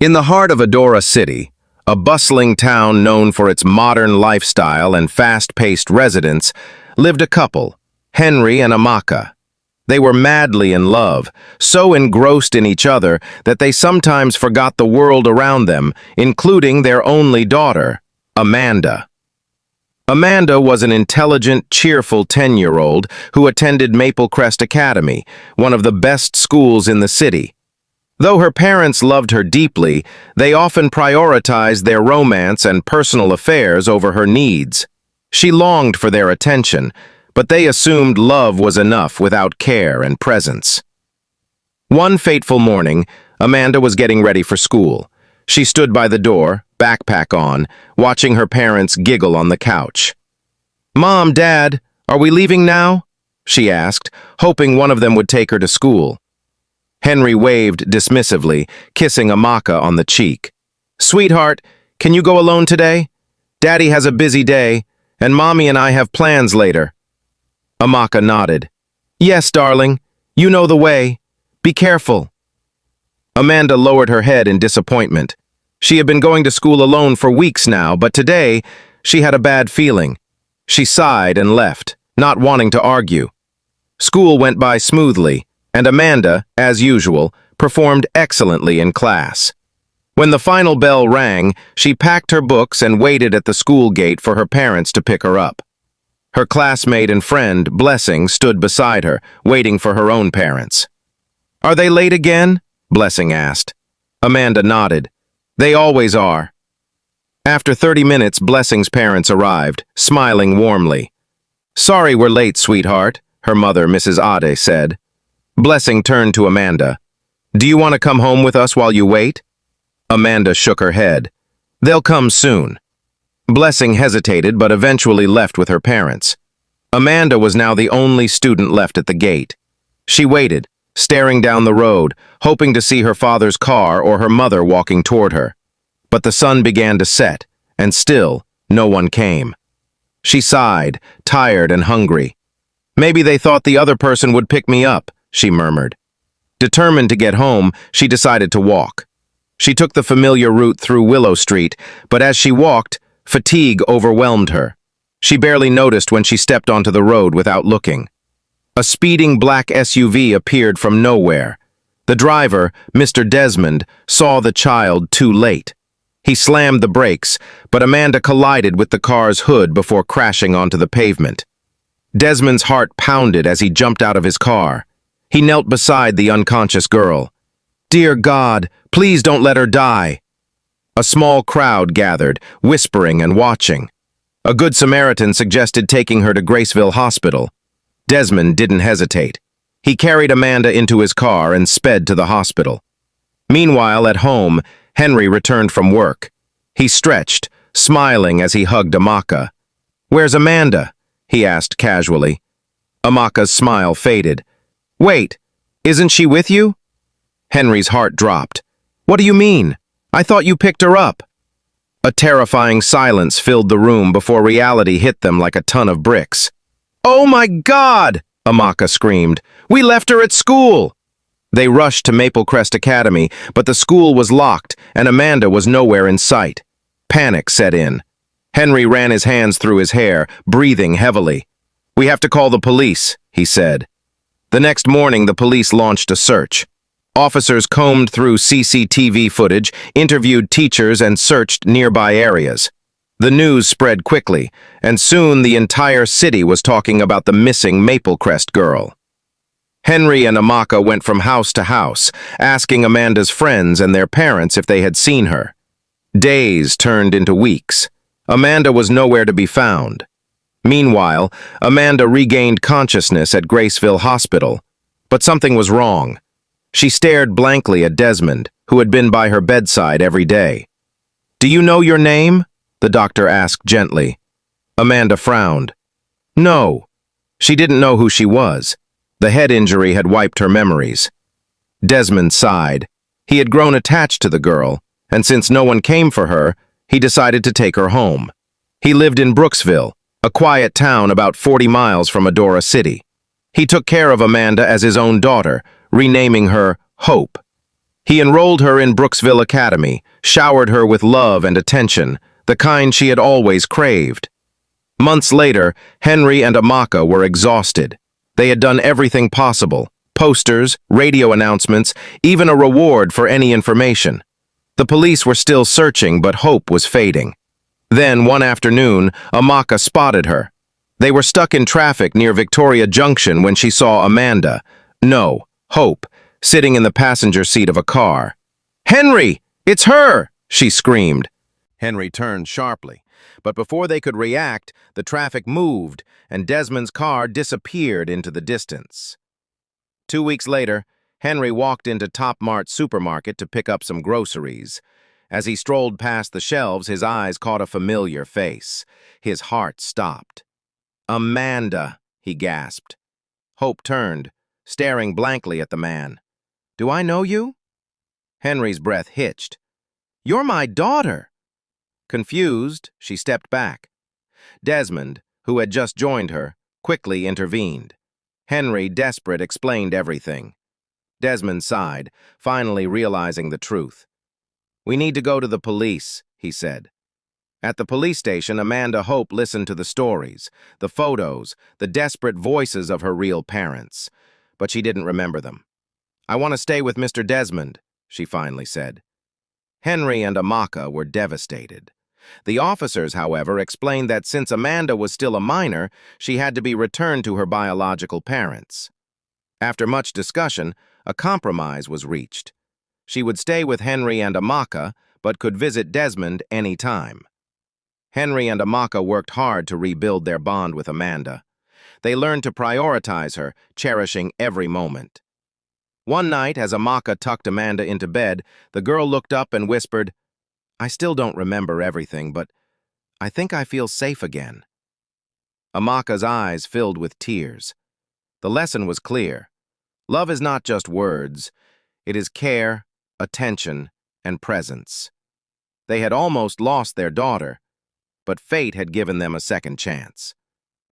In the heart of Adora City, a bustling town known for its modern lifestyle and fast-paced residents, lived a couple, Henry and Amaka. They were madly in love, so engrossed in each other that they sometimes forgot the world around them, including their only daughter, Amanda. Amanda was an intelligent, cheerful 10-year-old who attended Maple Crest Academy, one of the best schools in the city. Though her parents loved her deeply, they often prioritized their romance and personal affairs over her needs. She longed for their attention, but they assumed love was enough without care and presence. One fateful morning, Amanda was getting ready for school. She stood by the door, backpack on, watching her parents giggle on the couch. "Mom, Dad, are we leaving now?" she asked, hoping one of them would take her to school. Henry waved dismissively, kissing Amaka on the cheek. "Sweetheart, can you go alone today? Daddy has a busy day, and Mommy and I have plans later." Amaka nodded. "Yes, darling. You know the way. Be careful." Amanda lowered her head in disappointment. She had been going to school alone for weeks now, but today she had a bad feeling. She sighed and left, not wanting to argue. School went by smoothly, and Amanda, as usual, performed excellently in class. When the final bell rang, she packed her books and waited at the school gate for her parents to pick her up. Her classmate and friend, Blessing, stood beside her, waiting for her own parents. "Are they late again?" Blessing asked. Amanda nodded. "They always are." After 30 minutes, Blessing's parents arrived, smiling warmly. "Sorry we're late, sweetheart," her mother, Mrs. Ade, said. Blessing turned to Amanda. "Do you want to come home with us while you wait?" Amanda shook her head. "They'll come soon." Blessing hesitated but eventually left with her parents. Amanda was now the only student left at the gate. She waited, staring down the road, hoping to see her father's car or her mother walking toward her. But the sun began to set, and still no one came. She sighed, tired and hungry. "Maybe they thought the other person would pick me up," she murmured. Determined to get home, she decided to walk. She took the familiar route through Willow Street, but as she walked, fatigue overwhelmed her. She barely noticed when she stepped onto the road without looking. A speeding black SUV appeared from nowhere. The driver, Mr. Desmond, saw the child too late. He slammed the brakes, but Amanda collided with the car's hood before crashing onto the pavement. Desmond's heart pounded as he jumped out of his car. He knelt beside the unconscious girl. "Dear God, please don't let her die." A small crowd gathered, whispering and watching. A Good Samaritan suggested taking her to Graceville Hospital. Desmond didn't hesitate. He carried Amanda into his car and sped to the hospital. Meanwhile, at home, Henry returned from work. He stretched, smiling as he hugged Amaka. "Where's Amanda?" he asked casually. Amaka's smile faded. "Wait, isn't she with you?" Henry's heart dropped. "What do you mean? I thought you picked her up." A terrifying silence filled the room before reality hit them like a ton of bricks. "Oh my God!" Amaka screamed. "We left her at school!" They rushed to Maple Crest Academy, but the school was locked and Amanda was nowhere in sight. Panic set in. Henry ran his hands through his hair, breathing heavily. "We have to call the police," he said. The next morning, the police launched a search. Officers combed through CCTV footage, interviewed teachers, and searched nearby areas. The news spread quickly, and soon the entire city was talking about the missing Maple Crest girl. Henry and Amaka went from house to house, asking Amanda's friends and their parents if they had seen her. Days turned into weeks. Amanda was nowhere to be found. Meanwhile, Amanda regained consciousness at Graceville Hospital, but something was wrong. She stared blankly at Desmond, who had been by her bedside every day. "Do you know your name?" the doctor asked gently. Amanda frowned. No. She didn't know who she was. The head injury had wiped her memories. Desmond sighed. He had grown attached to the girl, and since no one came for her, he decided to take her home. He lived in Brooksville, a quiet town about 40 miles from Adora City. He took care of Amanda as his own daughter, renaming her Hope. He enrolled her in Brooksville Academy, showered her with love and attention, the kind she had always craved. Months later, Henry and Amaka were exhausted. They had done everything possible: posters, radio announcements, even a reward for any information. The police were still searching, but hope was fading. Then, one afternoon, Amaka spotted her. They were stuck in traffic near Victoria Junction when she saw Amanda, no, Hope, sitting in the passenger seat of a car. "Henry! It's her!" she screamed. Henry turned sharply, but before they could react, the traffic moved and Desmond's car disappeared into the distance. 2 weeks later, Henry walked into Top Mart supermarket to pick up some groceries. As he strolled past the shelves, his eyes caught a familiar face. His heart stopped. "Amanda," he gasped. Hope turned, staring blankly at the man. "Do I know you?" Henry's breath hitched. "You're my daughter." Confused, she stepped back. Desmond, who had just joined her, quickly intervened. Henry, desperate, explained everything. Desmond sighed, finally realizing the truth. "We need to go to the police," he said. At the police station, Amanda Hope listened to the stories, the photos, the desperate voices of her real parents. But she didn't remember them. "I want to stay with Mr. Desmond," she finally said. Henry and Amaka were devastated. The officers, however, explained that since Amanda was still a minor, she had to be returned to her biological parents. After much discussion, a compromise was reached. She would stay with Henry and Amaka, but could visit Desmond any time. Henry and Amaka worked hard to rebuild their bond with Amanda. They learned to prioritize her, cherishing every moment. One night, as Amaka tucked Amanda into bed, the girl looked up and whispered, "I still don't remember everything, but I think I feel safe again." Amaka's eyes filled with tears. The lesson was clear. Love is not just words. It is care, attention, and presence. They had almost lost their daughter, but fate had given them a second chance.